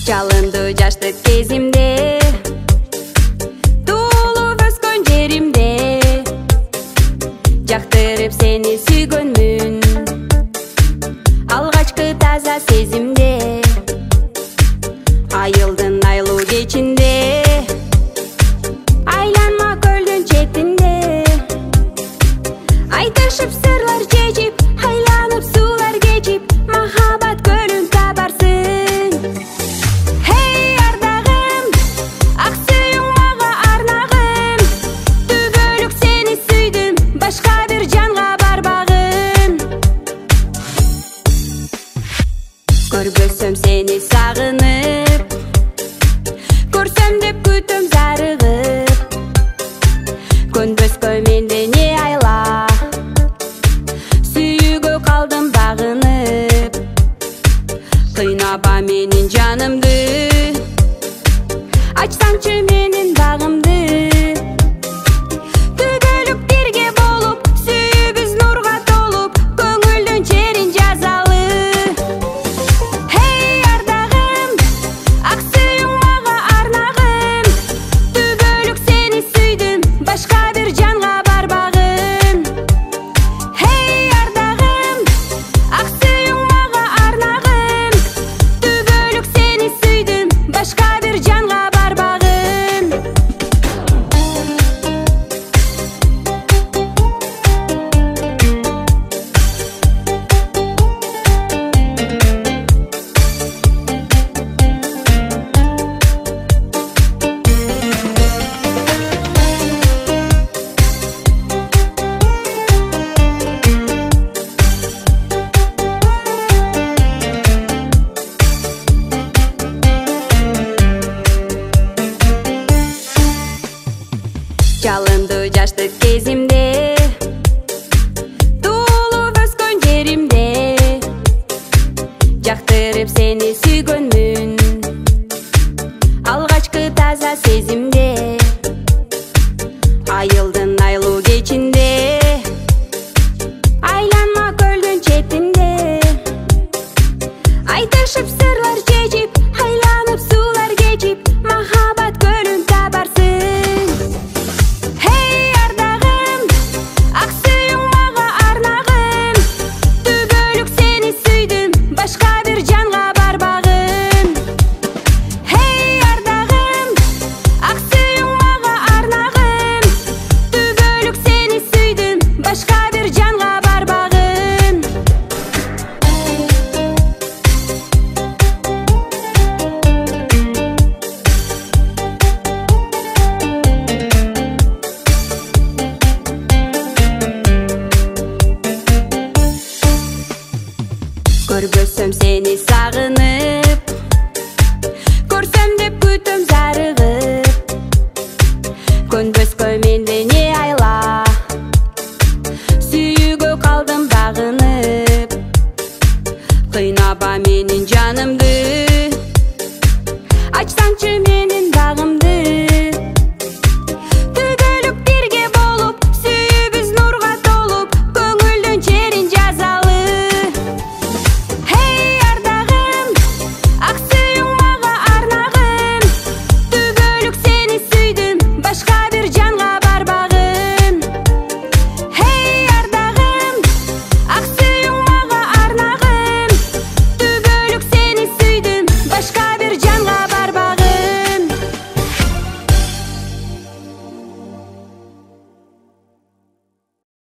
Çalındı жаштык кезимде, туулуп өскөн жеримде, жактырып сени сүйгөнмүн, алгачкы таза сезимде. Айылдын айлуу кечинде, айланма көлдүн четинде, айтышып сырлар чечип, айланып суулар кечип, махабат көлүн табарсың. Hey ардагым, ак сүйүң мага арнагын, түбөлүк сени сүйдүм, башка бир жанга барбагын. Көрбөсөм сени сагынып, көрсөм деп күтөм зарыгып, көнбөскө менде не айла, сүйүүгө калдым багынып. Кыйнаба менин жанымды, ачсаңчы менин багымды, түбөлүк бирге болуп, сүйүүбүз нурга толуп, көңүлдүн черин жазалы. Hey ардагым, ак сүйүң мага арнагын, түбөлүк сени сүйдүм, башка бир жанга барбагын. Hey ардагым, ак сүйүң мага арнагын, түбөлүк сени сүйдүм, башка бир жанга барбагын. Çalındı жаштык кезимде, туулуп өскөн жеримде, жактырып сени сүйгөнмүн, алгачкы таза сезимде. Айылдын айлуу кечинде, айланма көлдүн четинде, айтышып сырлар чечип, айланып суулар кечип, махабат көлүн табарсың. Hey ардагым, ак сүйүң мага арнагын, түбөлүк сени сүйдүм, башка бир жанга барбагын. Hey ардагым, ак сүйүң мага арнагын, түбөлүк сени сүйдүм, башка бир жанга барбагын. Көрбөсөм сени сагынып, көрсөм деп күтөм зарыгып, көнбөскө менде не айла, сүйүүгө калдым багынып. Кыйнаба менин жанымды,